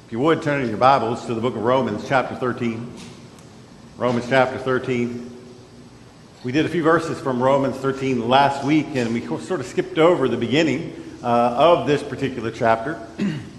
If you would, turn in your Bibles to the book of Romans chapter 13. Romans chapter 13. We did a few verses from Romans 13 last week, and we sort of skipped over the beginning of this particular chapter.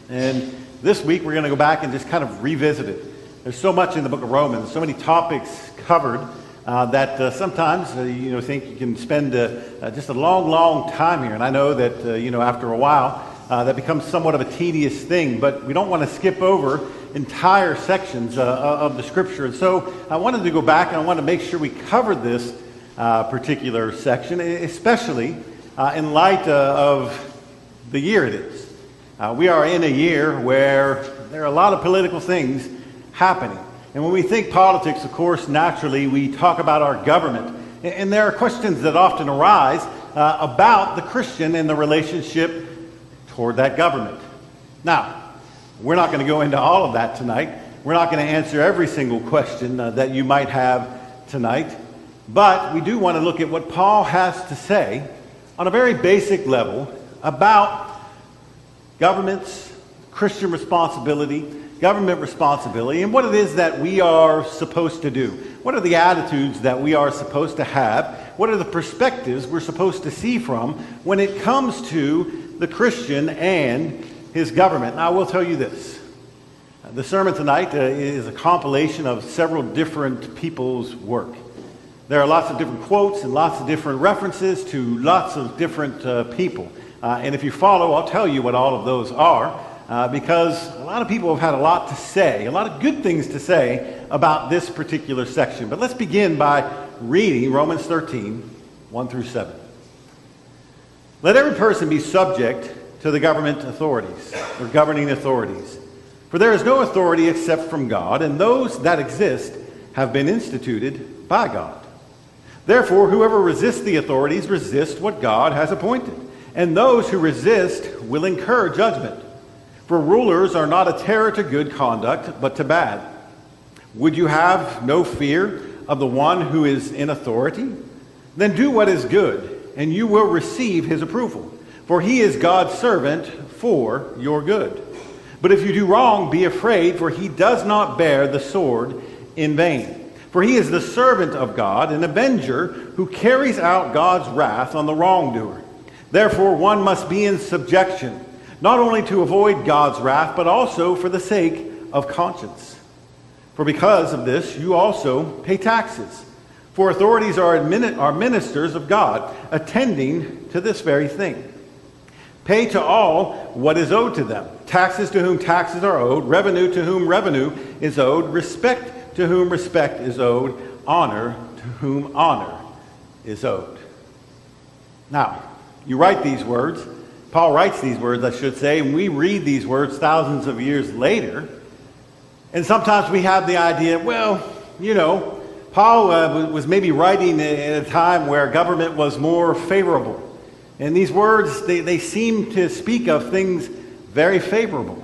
And this week we're going to go back and just kind of revisit it. There's so much in the book of Romans, so many topics covered that sometimes you think you can spend just a long time here. And I know that after a while that becomes somewhat of a tedious thing, but we don't want to skip over entire sections of the Scripture. And so I wanted to go back and I wanted to make sure we covered this particular section, especially in light of the year it is. We are in a year where there are a lot of political things happening. And when we think politics, of course, naturally we talk about our government. And there are questions that often arise about the Christian and the relationship toward that government. Now, we're not going to go into all of that tonight. We're not going to answer every single question that you might have tonight. But we do want to look at what Paul has to say on a very basic level about governments, Christian responsibility, government responsibility, and what it is that we are supposed to do. What are the attitudes that we are supposed to have? What are the perspectives we're supposed to see from when it comes to the Christian and his government? Now, I will tell you this. The sermon tonight is a compilation of several different people's work. There are lots of different quotes and lots of different references to lots of different people. And if you follow, I'll tell you what all of those are. Because a lot of people have had a lot to say, a lot of good things to say about this particular section. But let's begin by reading Romans 13, 1 through 7. Let every person be subject to the government authorities, or governing authorities. For there is no authority except from God, and those that exist have been instituted by God. Therefore, whoever resists the authorities resists what God has appointed, and those who resist will incur judgment. For rulers are not a terror to good conduct, but to bad. Would you have no fear of the one who is in authority? Then do what is good, and you will receive his approval. For he is God's servant for your good. But if you do wrong, be afraid, for he does not bear the sword in vain. For he is the servant of God, an avenger who carries out God's wrath on the wrongdoer. Therefore one must be in subjection, not only to avoid God's wrath, but also for the sake of conscience. For because of this, you also pay taxes. For authorities are ministers of God, attending to this very thing. Pay to all what is owed to them. Taxes to whom taxes are owed, revenue to whom revenue is owed, respect to whom respect is owed, honor to whom honor is owed. Now, you write these words. Paul writes these words, I should say, and we read these words thousands of years later. And sometimes we have the idea, Paul was maybe writing at a time where government was more favorable. And these words, they seem to speak of things very favorable.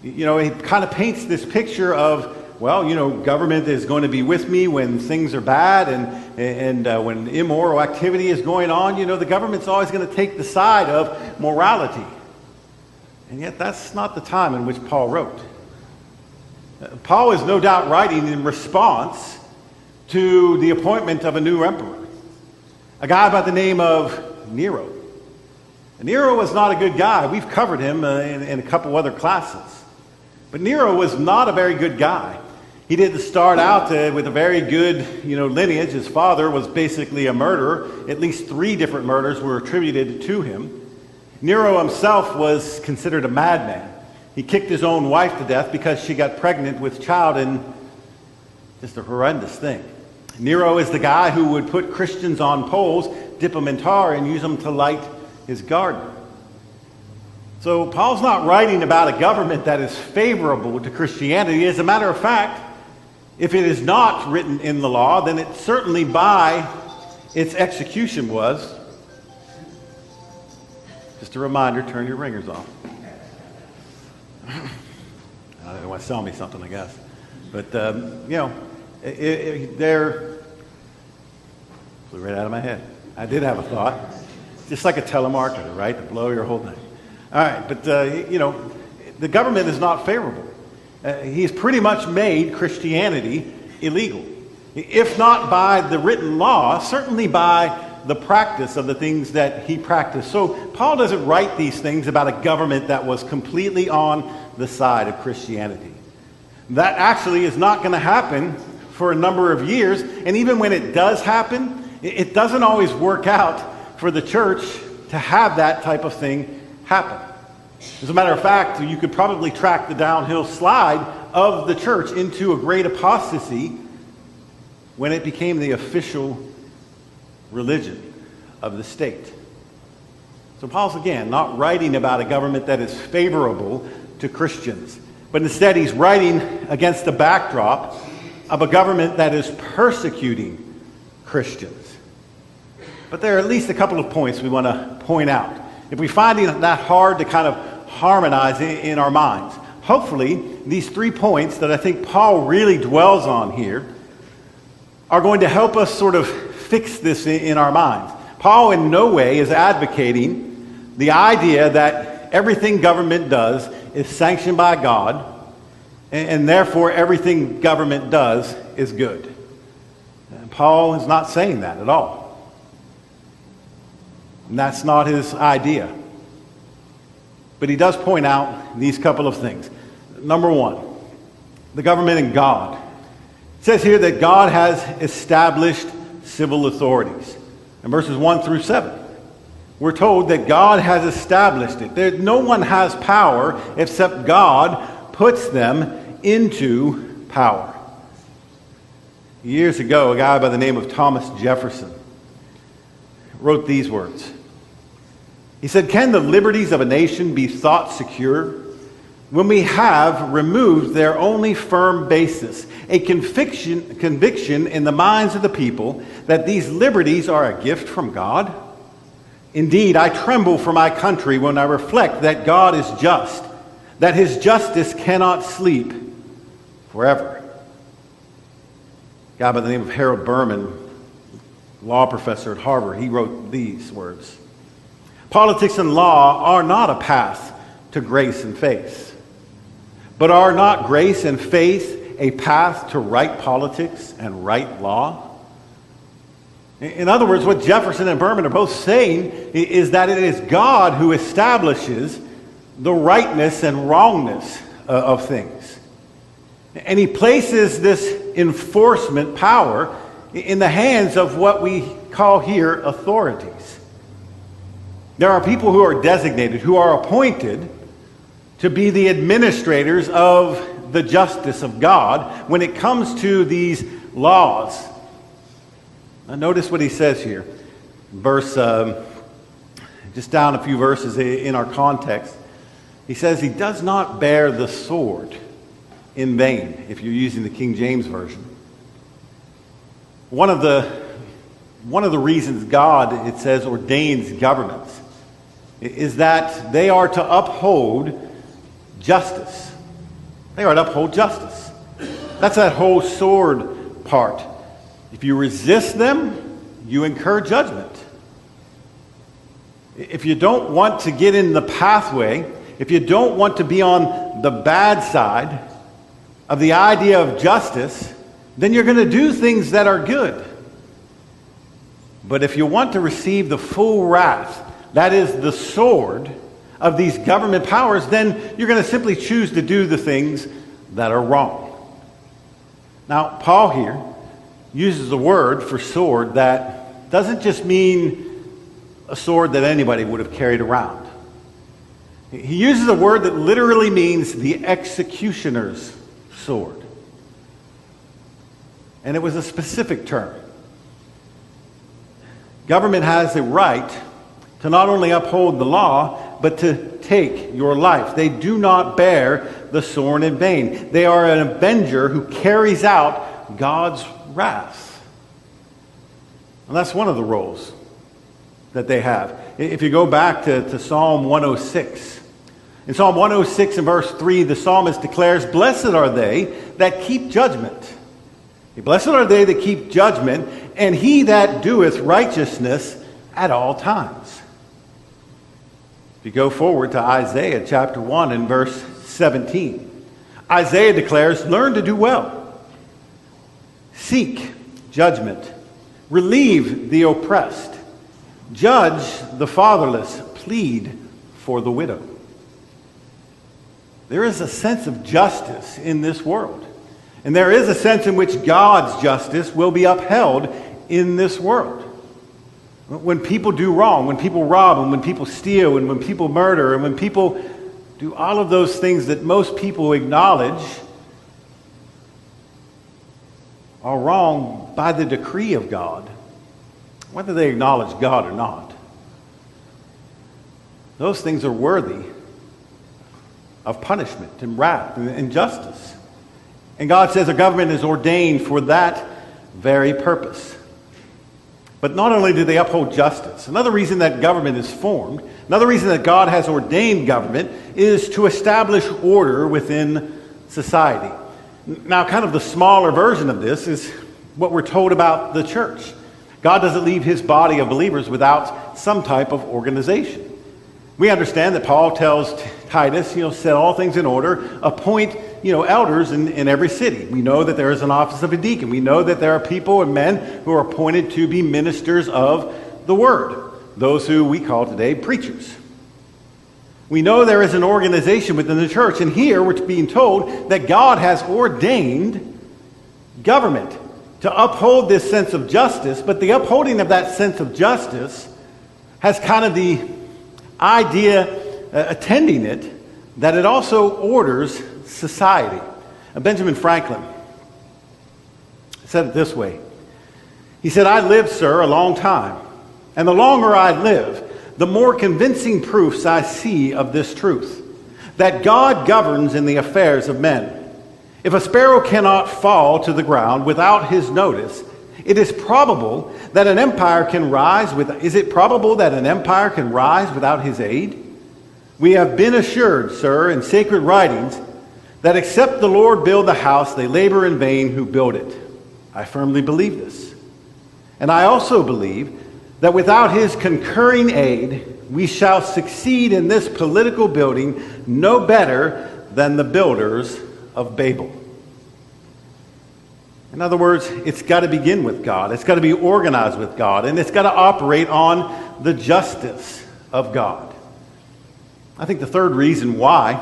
He kind of paints this picture of, government is going to be with me when things are bad and when immoral activity is going on. The government's always going to take the side of morality. And yet that's not the time in which Paul wrote. Paul is no doubt writing in response to the appointment of a new emperor, a guy by the name of Nero. And Nero was not a good guy. We've covered him in a couple other classes. But Nero was not a very good guy. He didn't start out with a very good, lineage. His father was basically a murderer. At least 3 different murders were attributed to him. Nero himself was considered a madman. He kicked his own wife to death because she got pregnant with child, and just a horrendous thing. Nero is the guy who would put Christians on poles, dip them in tar, and use them to light his garden. So Paul's not writing about a government that is favorable to Christianity. As a matter of fact, if it is not written in the law, then it certainly by its execution was. Just a reminder, turn your ringers off. They want to sell me something, I guess. But, they're flew right out of my head. I did have a thought. Just like a telemarketer, right? To blow your whole thing. All right, but, the government is not favorable. He's pretty much made Christianity illegal. If not by the written law, certainly by the practice of the things that he practiced. So Paul doesn't write these things about a government that was completely on the side of Christianity. That actually is not going to happen for a number of years. And even when it does happen, it doesn't always work out for the church to have that type of thing happen. As a matter of fact, you could probably track the downhill slide of the church into a great apostasy when it became the official religion of the state. So Paul's, again, not writing about a government that is favorable to Christians, but instead he's writing against the backdrop of a government that is persecuting Christians. But there are at least a couple of points we want to point out. If we find it that hard to kind of harmonize in our minds, hopefully these 3 points that I think Paul really dwells on here are going to help us sort of fix this in our minds. Paul in no way is advocating the idea that everything government does is sanctioned by God, and therefore everything government does is good. And Paul is not saying that at all. And that's not his idea. But he does point out these couple of things. Number 1, the government and God. It says here that God has established civil authorities. In verses 1 through 7, we're told that God has established it. No one has power except God puts them into power. Years ago, a guy by the name of Thomas Jefferson wrote these words. He said, "Can the liberties of a nation be thought secure when we have removed their only firm basis, a conviction in the minds of the people that these liberties are a gift from God? Indeed, I tremble for my country when I reflect that God is just, that his justice cannot sleep forever." A guy by the name of Harold Berman, law professor at Harvard, he wrote these words. "Politics and law are not a path to grace and faith. But are not grace and faith a path to right politics and right law?" In other words, what Jefferson and Berman are both saying is that it is God who establishes the rightness and wrongness of things. And he places this enforcement power in the hands of what we call here authorities. There are people who are designated, who are appointed to be the administrators of the justice of God when it comes to these laws. Now notice what he says here. Verse, just down a few verses in our context. He says he does not bear the sword in vain, if you're using the King James Version. One of the reasons God, it says, ordains governments is that they are to uphold justice. They are to uphold justice. That's that whole sword part. If you resist them, you incur judgment. If you don't want to get in the pathway, if you don't want to be on the bad side of the idea of justice, then you're going to do things that are good. But if you want to receive the full wrath, that is the sword of these government powers, then you're going to simply choose to do the things that are wrong. Now, Paul here uses a word for sword that doesn't just mean a sword that anybody would have carried around. He uses a word that literally means the executioner's sword. And it was a specific term. Government has a right to not only uphold the law, but to take your life. They do not bear the sword in vain. They are an avenger who carries out God's wrath. And that's one of the roles that they have. If you go back to Psalm 106, in Psalm 106 and verse 3, the psalmist declares, "Blessed are they that keep judgment. Blessed are they that keep judgment, and he that doeth righteousness at all times." If you go forward to Isaiah chapter 1 and verse 17, Isaiah declares, learn to do well. Seek judgment. Relieve the oppressed. Judge the fatherless. Plead for the widow. There is a sense of justice in this world. And there is a sense in which God's justice will be upheld in this world. When people do wrong, when people rob, and when people steal, and when people murder, and when people do all of those things that most people acknowledge are wrong by the decree of God, whether they acknowledge God or not, those things are worthy of punishment and wrath and justice. And God says a government is ordained for that very purpose. But not only do they uphold justice, another reason that government is formed, another reason that God has ordained government is to establish order within society. Now, kind of the smaller version of this is what we're told about the church. God doesn't leave his body of believers without some type of organization. We understand that Paul tells Titus, set all things in order, appoint, elders in every city. We know that there is an office of a deacon. We know that there are people and men who are appointed to be ministers of the word, those who we call today preachers. We know there is an organization within the church, and here we're being told that God has ordained government to uphold this sense of justice, but the upholding of that sense of justice has kind of the idea attending it that it also orders society. Benjamin Franklin said it this way. He said, I lived, sir, a long time, and the longer I live, the more convincing proofs I see of this truth, that God governs in the affairs of men. If a sparrow cannot fall to the ground without his notice, it is probable that an empire can rise without his aid? We have been assured, sir, in sacred writings, that except the Lord build the house, they labor in vain who build it. I firmly believe this. And I also believe that without his concurring aid, we shall succeed in this political building no better than the builders of Babel. In other words, it's got to begin with God. It's got to be organized with God. And it's got to operate on the justice of God. I think the third reason why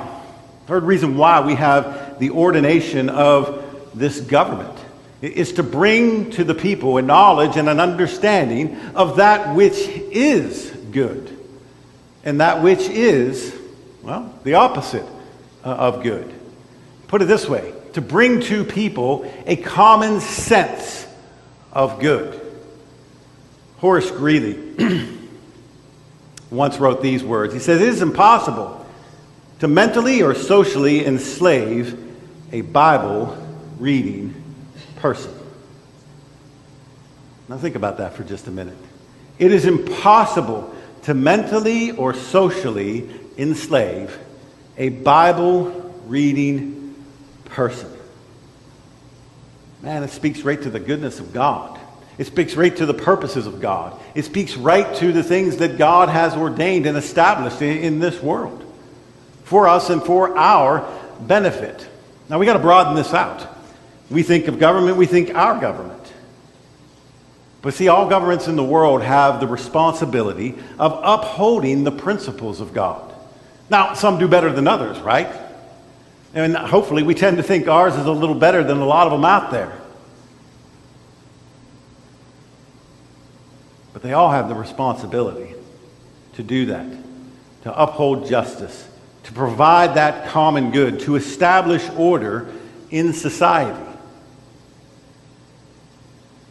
we have the ordination of this government is to bring to the people a knowledge and an understanding of that which is good and that which is, the opposite of good. Put it this way, to bring to people a common sense of good. Horace Greeley once wrote these words. He says, it is impossible to mentally or socially enslave a Bible-reading person. Now think about that for just a minute. It is impossible to mentally or socially enslave a Bible-reading person. Man, it speaks right to the goodness of God. It speaks right to the purposes of God. It speaks right to the things that God has ordained and established in this world for us and for our benefit. Now, we got to broaden this out. We think of government, we think our government. But see, all governments in the world have the responsibility of upholding the principles of God. Now, some do better than others, right? And hopefully we tend to think ours is a little better than a lot of them out there. But they all have the responsibility to do that, to uphold justice, to provide that common good, to establish order in society.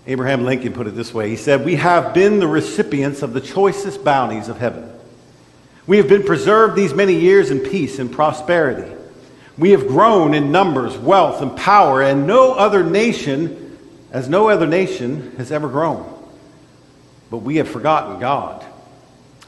Abraham Lincoln put it this way. He said, we have been the recipients of the choicest bounties of heaven. We have been preserved these many years in peace and prosperity. We have grown in numbers, wealth, and power, and no other nation has ever grown. But we have forgotten God.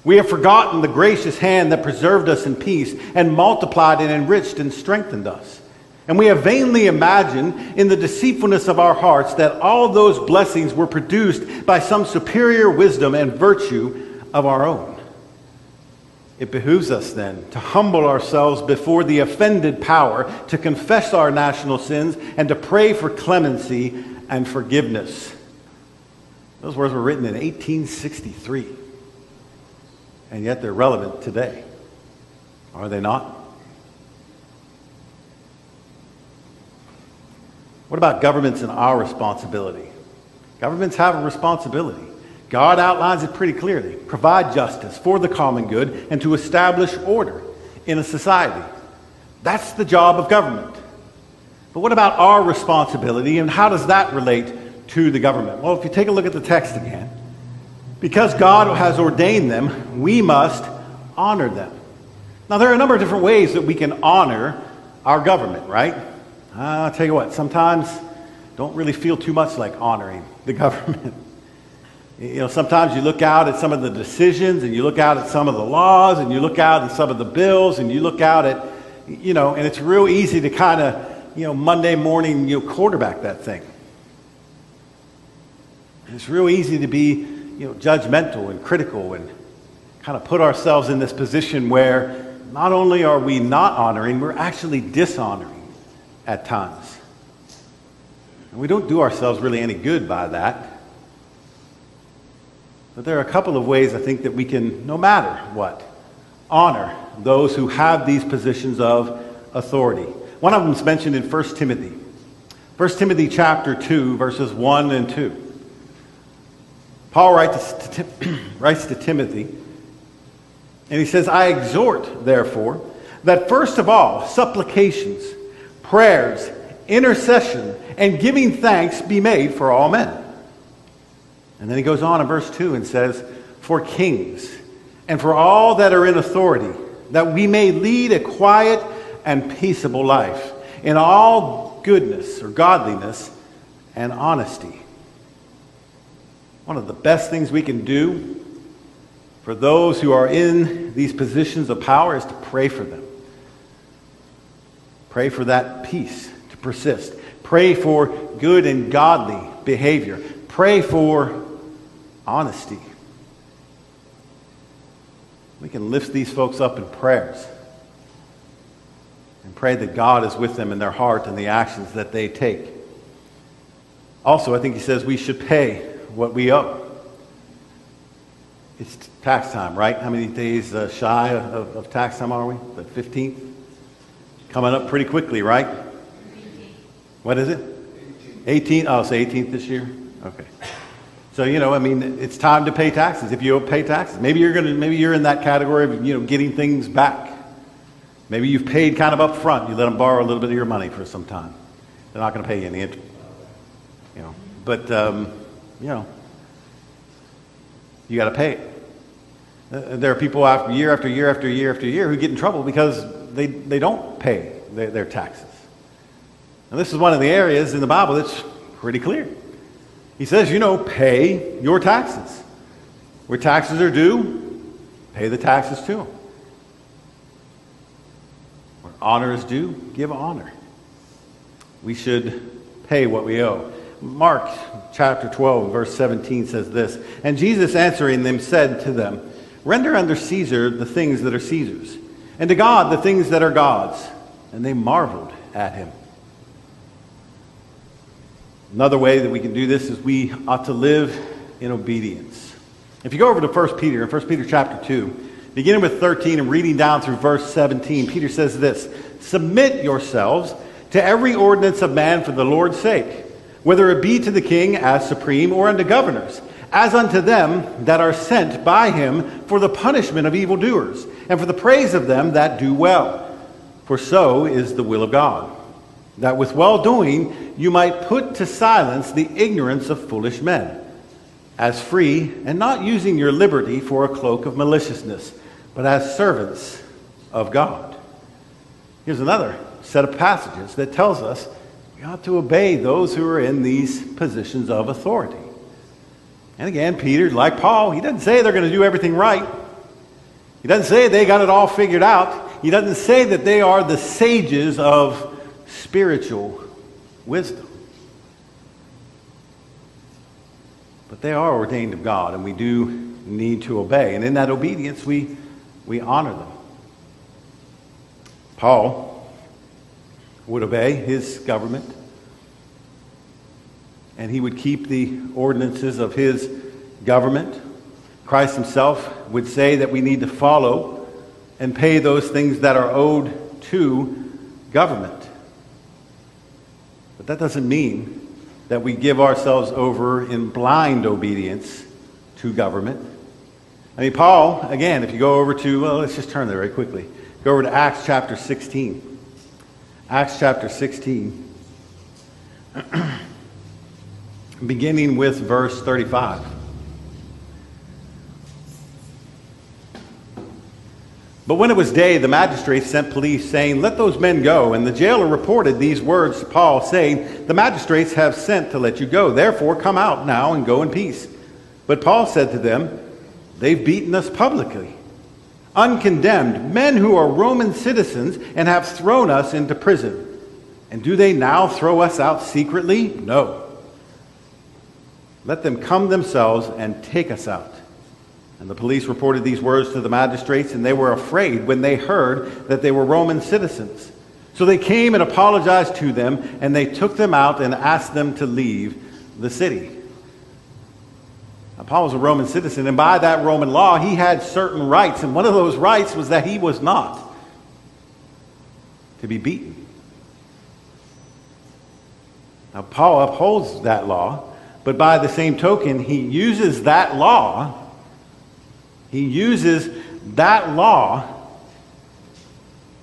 We have forgotten the gracious hand that preserved us in peace and multiplied and enriched and strengthened us. And we have vainly imagined in the deceitfulness of our hearts that all those blessings were produced by some superior wisdom and virtue of our own. It behooves us then to humble ourselves before the offended power, to confess our national sins, and to pray for clemency and forgiveness. Those words were written in 1863, and yet they're relevant today. Are they not? What about governments and our responsibility? Governments have a responsibility. God outlines it pretty clearly. Provide justice for the common good and to establish order in a society. That's the job of government. But what about our responsibility, and how does that relate to the government? Well, if you take a look at the text again, because God has ordained them, we must honor them. Now, there are a number of different ways that we can honor our government, right? I'll tell you what, sometimes don't really feel too much like honoring the government. Sometimes you look out at some of the decisions, and you look out at some of the laws, and you look out at some of the bills, and you look out at, and it's real easy to kind of, Monday morning, quarterback that thing. And it's real easy to be, judgmental and critical and kind of put ourselves in this position where not only are we not honoring, we're actually dishonoring at times. And we don't do ourselves really any good by that. But there are a couple of ways I think that we can, no matter what, honor those who have these positions of authority. One of them is mentioned in 1 Timothy. 1 Timothy chapter 2, verses 1 and 2. Paul writes to Timothy, and he says, I exhort, therefore, that first of all, supplications, prayers, intercession, and giving thanks be made for all men. And then he goes on in verse 2 and says, for kings and for all that are in authority, that we may lead a quiet and peaceable life in all goodness or godliness and honesty. One of the best things we can do for those who are in these positions of power is to pray for them. Pray for that peace to persist. Pray for good and godly behavior. Pray for honesty. We can lift these folks up in prayers and pray that God is with them in their heart and the actions that they take. Also, I think he says we should pay what we owe. It's tax time, right? How many days shy of tax time are we? The 15th? Coming up pretty quickly, right? 18th. What is it? 18th? Oh, it's 18th this year? Okay. So, it's time to pay taxes. If you pay taxes, maybe you're in that category of, getting things back. Maybe you've paid kind of up front. You let them borrow a little bit of your money for some time. They're not going to pay you any interest. But you got to pay it. There are people after year after year after year after year who get in trouble because they don't pay their taxes. And this is one of the areas in the Bible that's pretty clear. He says, pay your taxes. Where taxes are due, pay the taxes to them. Where honor is due, give honor. We should pay what we owe. Mark chapter 12, verse 17 says this, and Jesus answering them said to them, render unto Caesar the things that are Caesar's, and to God the things that are God's. And they marveled at him. Another way that we can do this is we ought to live in obedience. If you go over to 1 Peter, in 1 Peter chapter 2, beginning with 13 and reading down through verse 17, Peter says this, submit yourselves to every ordinance of man for the Lord's sake, whether it be to the king as supreme or unto governors, as unto them that are sent by him for the punishment of evildoers, and for the praise of them that do well. For so is the will of God, that with well-doing you might put to silence the ignorance of foolish men, as free, and not using your liberty for a cloak of maliciousness, but as servants of God. Here's another set of passages that tells us we ought to obey those who are in these positions of authority. And again, Peter, like Paul, he doesn't say they're going to do everything right. He doesn't say they got it all figured out. He doesn't say that they are the sages of spiritual wisdom. But they are ordained of God, and we do need to obey. And in that obedience, we we honor them. Paul would obey his government, and he would keep the ordinances of his government. Christ himself would say that we need to follow and pay those things that are owed to government. But that doesn't mean that we give ourselves over in blind obedience to government. I mean, Paul, again, if you go over to, well, let's just turn there very quickly. Go over to Acts chapter 16. Acts chapter 16. Beginning with verse 35. But when it was day, the magistrates sent police, saying, "Let those men go." And the jailer reported these words to Paul, saying, "The magistrates have sent to let you go. Therefore, come out now and go in peace." But Paul said to them, "They've beaten us publicly, uncondemned, men who are Roman citizens, and have thrown us into prison. And do they now throw us out secretly? No. Let them come themselves and take us out." And the police reported these words to the magistrates, and they were afraid when they heard that they were Roman citizens. So they came and apologized to them, and they took them out and asked them to leave the city. Now, Paul was a Roman citizen, and by that Roman law, he had certain rights, and one of those rights was that he was not to be beaten. Now, Paul upholds that law, but by the same token, he uses that law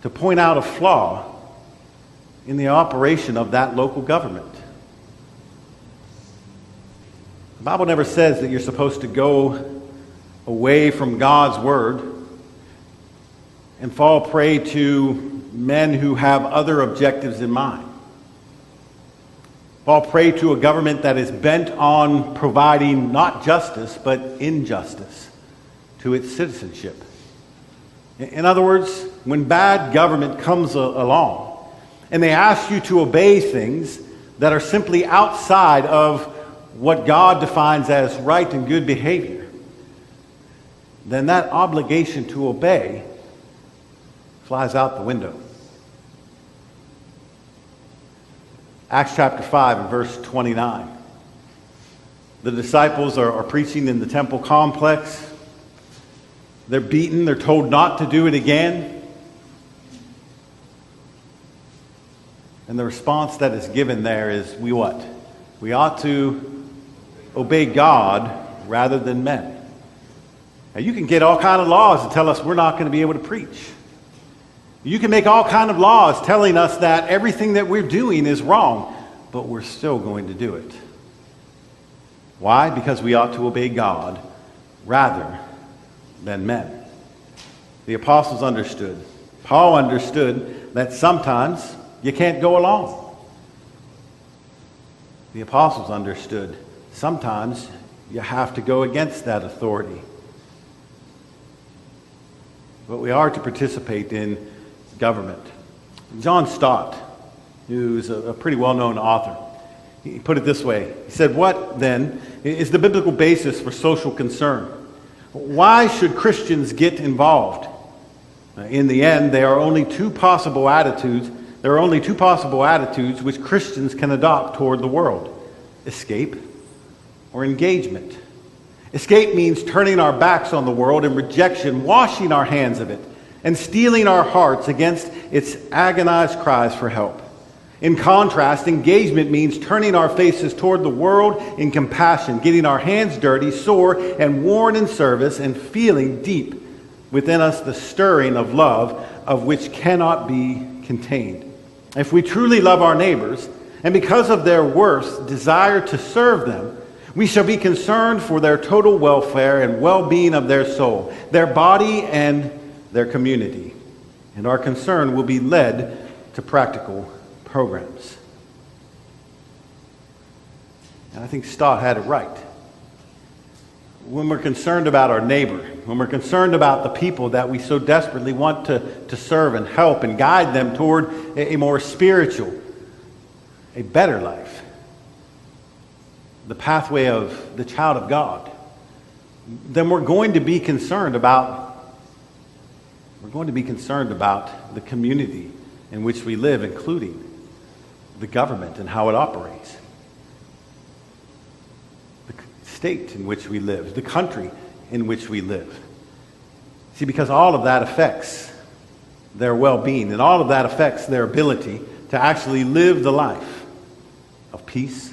to point out a flaw in the operation of that local government. The Bible never says that you're supposed to go away from God's word and fall prey to men who have other objectives in mind. Fall prey to a government that is bent on providing not justice, but injustice to its citizenship. In other words, when bad government comes along and they ask you to obey things that are simply outside of what God defines as right and good behavior, then that obligation to obey flies out the window. Acts chapter 5 and verse 29. The disciples are preaching in the temple complex. They're beaten. They're told not to do it again. And the response that is given there is, we what? We ought to obey God rather than men. Now, you can get all kinds of laws that tell us we're not going to be able to preach. You can make all kinds of laws telling us that everything that we're doing is wrong, but we're still going to do it. Why? Because we ought to obey God rather than men. The apostles understood. Paul understood that sometimes you can't go along. The apostles understood sometimes you have to go against that authority. But we are to participate in government. John Stott, who's a pretty well-known author, he put it this way. He said, "What, then, is the biblical basis for social concern? Why should Christians get involved? In the end, there are only two possible attitudes which Christians can adopt toward the world: escape or engagement. Escape means turning our backs on the world in rejection, washing our hands of it, and steeling our hearts against its agonized cries for help. In contrast, engagement means turning our faces toward the world in compassion, getting our hands dirty, sore, and worn in service, and feeling deep within us the stirring of love of which cannot be contained. If we truly love our neighbors, and because of their worth, desire to serve them, we shall be concerned for their total welfare and well-being of their soul, their body, and their community. And our concern will be led to practical programs." And I think Stott had it right. When we're concerned about our neighbor, when we're concerned about the people that we so desperately want to serve and help and guide them toward a more spiritual, a better life, the pathway of the child of God, then we're going to be concerned about We're going to be concerned about the community in which we live, including the government and how it operates, the state in which we live, the country in which we live. See, because all of that affects their well-being, and all of that affects their ability to actually live the life of peace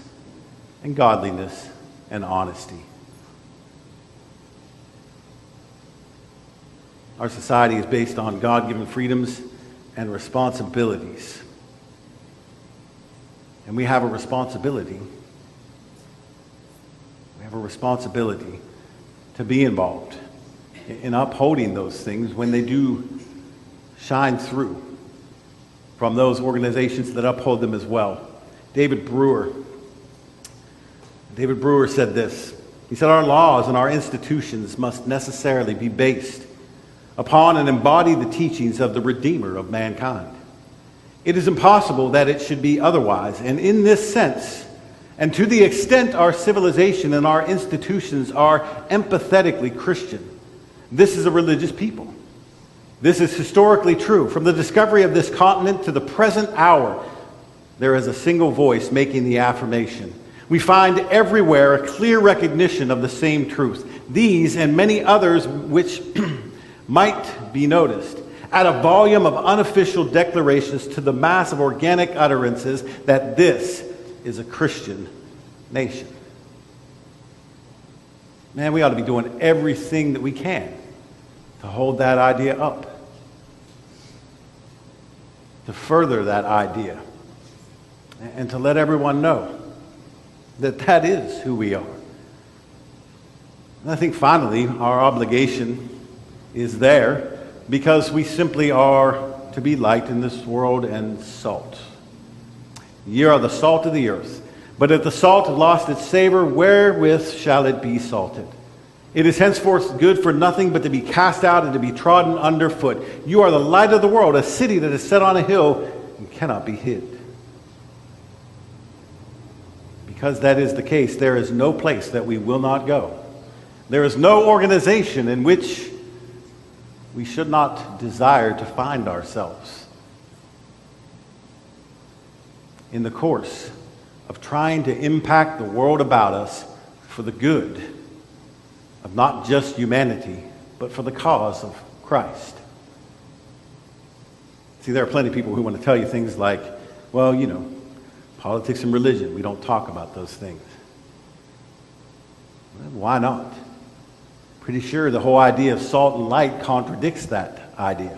and godliness and honesty. Our society is based on God-given freedoms and responsibilities. And we have a responsibility. We have a responsibility to be involved in upholding those things when they do shine through from those organizations that uphold them as well. David Brewer said this. He said, "Our laws and our institutions must necessarily be based upon and embody the teachings of the Redeemer of mankind. It is impossible that it should be otherwise, and in this sense, and to the extent our civilization and our institutions are empathetically Christian, this is a religious people. This is historically true. From the discovery of this continent to the present hour, there is a single voice making the affirmation. We find everywhere a clear recognition of the same truth. These and many others which might be noticed add a volume of unofficial declarations to the mass of organic utterances that this is a Christian nation." Man, we ought to be doing everything that we can to hold that idea up, to further that idea, and to let everyone know that that is who we are. And I think finally, our obligation is there because we simply are to be light in this world and salt. Ye are the salt of the earth. But if the salt have lost its savor, wherewith shall it be salted? It is henceforth good for nothing but to be cast out and to be trodden underfoot. You are the light of the world, a city that is set on a hill and cannot be hid. Because that is the case, there is no place that we will not go. There is no organization in which we should not desire to find ourselves. In the course of trying to impact the world about us for the good of not just humanity, but for the cause of Christ. See, there are plenty of people who want to tell you things like, well, you know, politics and religion, we don't talk about those things. Well, why not? Pretty sure the whole idea of salt and light contradicts that idea.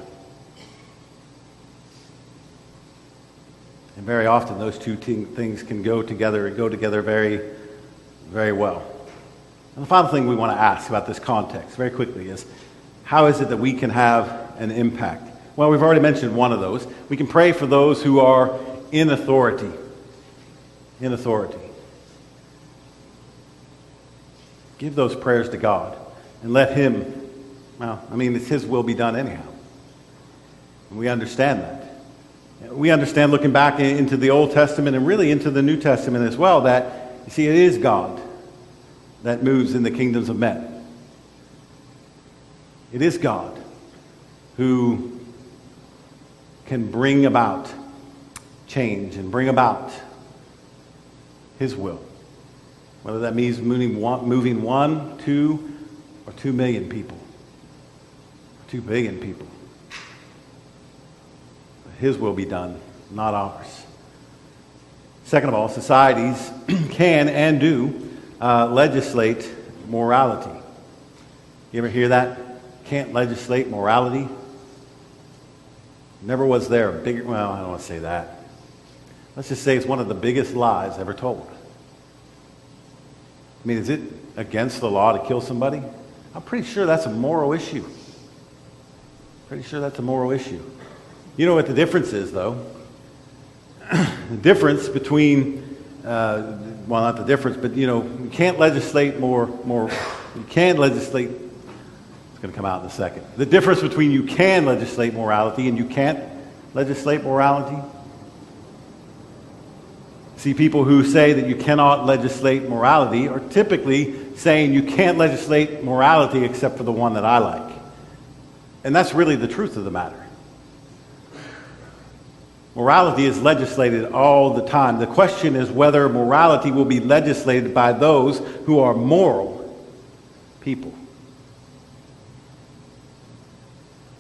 And very often those two things can go together very, very well. And the final thing we want to ask about this context very quickly is, how is it that we can have an impact? Well, we've already mentioned one of those. We can pray for those who are in authority. In authority. Give those prayers to God. And let Him, it's His will be done anyhow. And we understand that. We understand, looking back into the Old Testament and really into the New Testament as well, that, you see, it is God that moves in the kingdoms of men. It is God who can bring about change and bring about His will. Whether that means moving 1, 2, or 2 million people, 2 billion people. His will be done, not ours. Second of all, societies can and do legislate morality. You ever hear that? Can't legislate morality? Never was there a bigger, well, I don't want to say that. Let's just say it's one of the biggest lies ever told. I mean, is it against the law to kill somebody? I'm pretty sure that's a moral issue. Pretty sure that's a moral issue. You know what the difference is, though? The difference between, not the difference, but, you can't legislate you can legislate, it's going to come out in a second. The difference between you can legislate morality and you can't legislate morality. See, people who say that you cannot legislate morality are typically saying you can't legislate morality except for the one that I like. And that's really the truth of the matter. Morality is legislated all the time. The question is whether morality will be legislated by those who are moral people.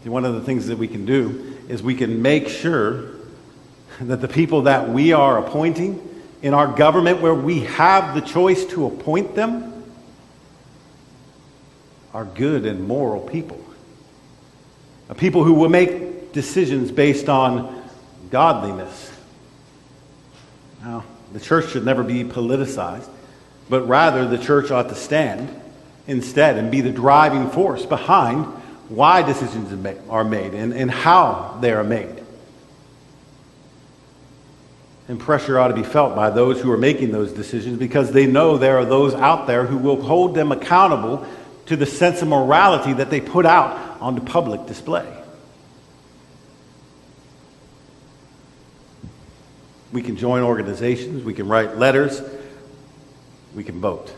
See, one of the things that we can do is we can make sure that the people that we are appointing in our government, where we have the choice to appoint them, are good and moral people. People who will make decisions based on godliness. Now, the church should never be politicized, but rather the church ought to stand instead and be the driving force behind why decisions are made and how they are made. And pressure ought to be felt by those who are making those decisions, because they know there are those out there who will hold them accountable to the sense of morality that they put out onto public display. We can join organizations, we can write letters, we can vote.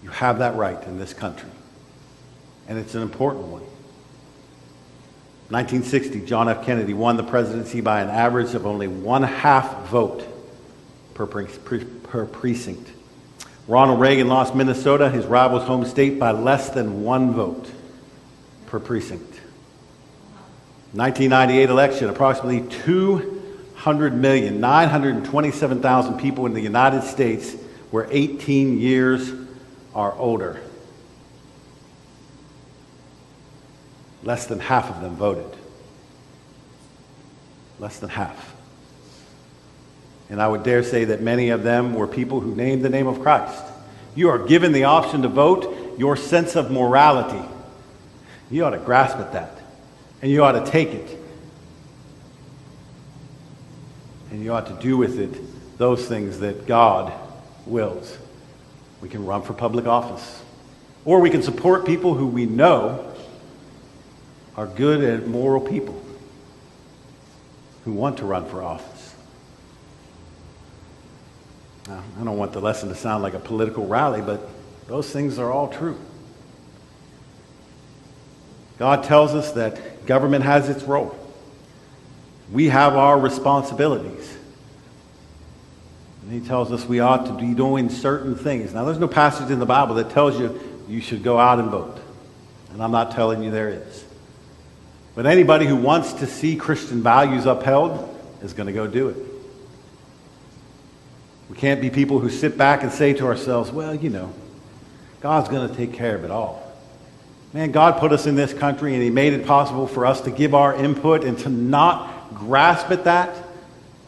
You have that right in this country, and it's an important one. 1960, John F. Kennedy won the presidency by an average of only 1/2 vote per precinct. Ronald Reagan lost Minnesota, his rival's home state, by less than 1 vote per precinct. 1998 election, approximately 200,927,000 people in the United States were 18 years or older. Less than half of them voted. Less than half. And I would dare say that many of them were people who named the name of Christ. You are given the option to vote. Your sense of morality, you ought to grasp at that. And you ought to take it. And you ought to do with it those things that God wills. We can run for public office. Or we can support people who we know are good and moral people who want to run for office. Now, I don't want the lesson to sound like a political rally, but those things are all true. God tells us that government has its role. We have our responsibilities. And he tells us we ought to be doing certain things. Now, there's no passage in the Bible that tells you you should go out and vote. And I'm not telling you there is. But anybody who wants to see Christian values upheld is going to go do it. We can't be people who sit back and say to ourselves, well, you know, God's going to take care of it all. Man, God put us in this country and he made it possible for us to give our input, and to not grasp at that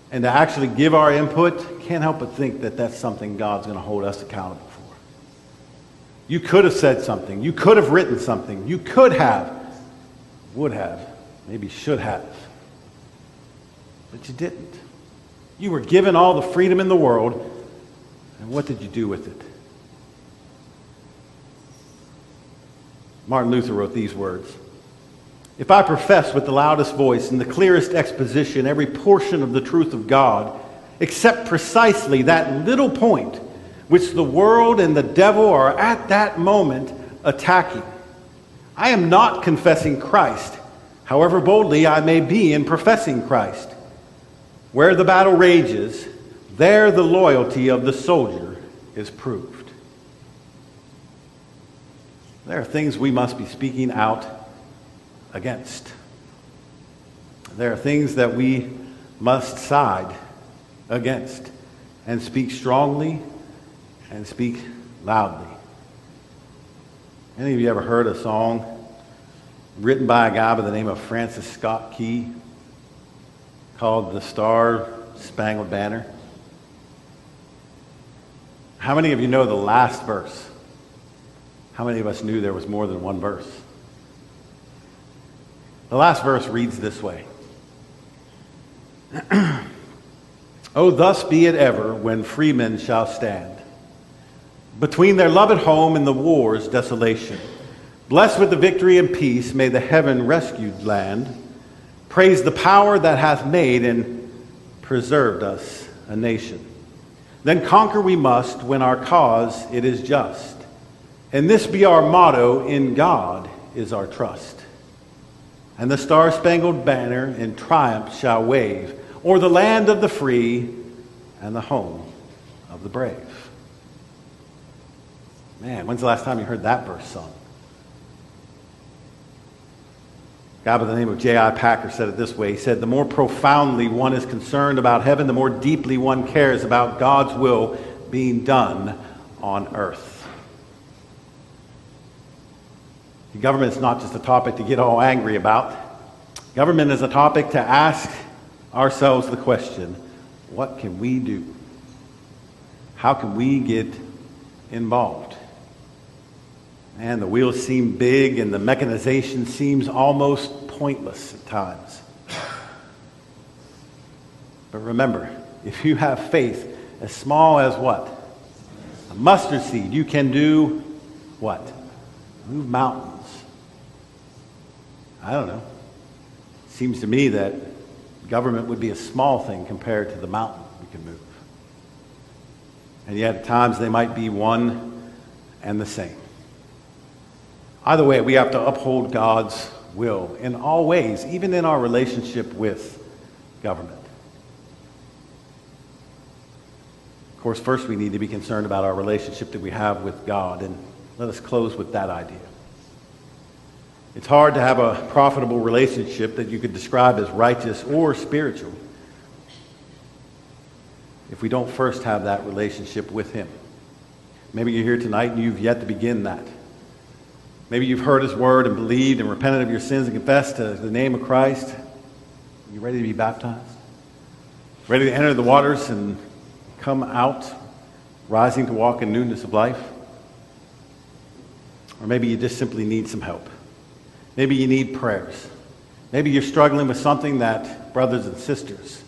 and to actually give our input, can't help but think that that's something God's going to hold us accountable for. You could have said something. You could have written something. You could have, would have, maybe should have. But you didn't. You were given all the freedom in the world, and what did you do with it? Martin Luther wrote these words: "If I profess with the loudest voice and the clearest exposition every portion of the truth of God, except precisely that little point which the world and the devil are at that moment attacking, I am not confessing Christ, however boldly I may be in professing Christ. Where the battle rages, there the loyalty of the soldier is proved." There are things we must be speaking out against. There are things that we must side against and speak strongly and speak loudly. Any of you ever heard a song written by a guy by the name of Francis Scott Key called "The Star Spangled Banner"? How many of you know the last verse? How many of us knew there was more than one verse? The last verse reads this way: "Oh, thus be it ever when freemen shall stand between their loved home and the war's desolation. Blessed with the victory and peace, may the heaven-rescued land praise the power that hath made and preserved us a nation. Then conquer we must when our cause it is just, and this be our motto: in God is our trust. And the star-spangled banner in triumph shall wave o'er the land of the free and the home of the brave. Man, when's the last time you heard that verse sung? A guy by the name of J.I. Packer said it this way. He said, the more profoundly one is concerned about heaven, the more deeply one cares about God's will being done on earth. Government is not just a topic to get all angry about. Government is a topic to ask ourselves the question, what can we do? How can we get involved? Man, the wheels seem big and the mechanization seems almost pointless at times. But remember, if you have faith as small as what? A mustard seed, you can do what? Move mountains. I don't know. It seems to me that government would be a small thing compared to the mountain we can move. And yet at times they might be one and the same. Either way, we have to uphold God's will in all ways, even in our relationship with government. Of course, first we need to be concerned about our relationship that we have with God, and let us close with that idea. It's hard to have a profitable relationship that you could describe as righteous or spiritual if we don't first have that relationship with Him. Maybe you're here tonight and you've yet to begin that. Maybe you've heard His word and believed and repented of your sins and confessed to the name of Christ. Are you ready to be baptized? Ready to enter the waters and come out, rising to walk in newness of life? Or maybe you just simply need some help. Maybe you need prayers. Maybe you're struggling with something that brothers and sisters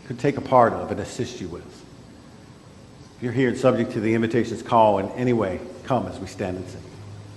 could take a part of and assist you with. If you're here and subject to the invitation's call in any way, come as we stand and sing.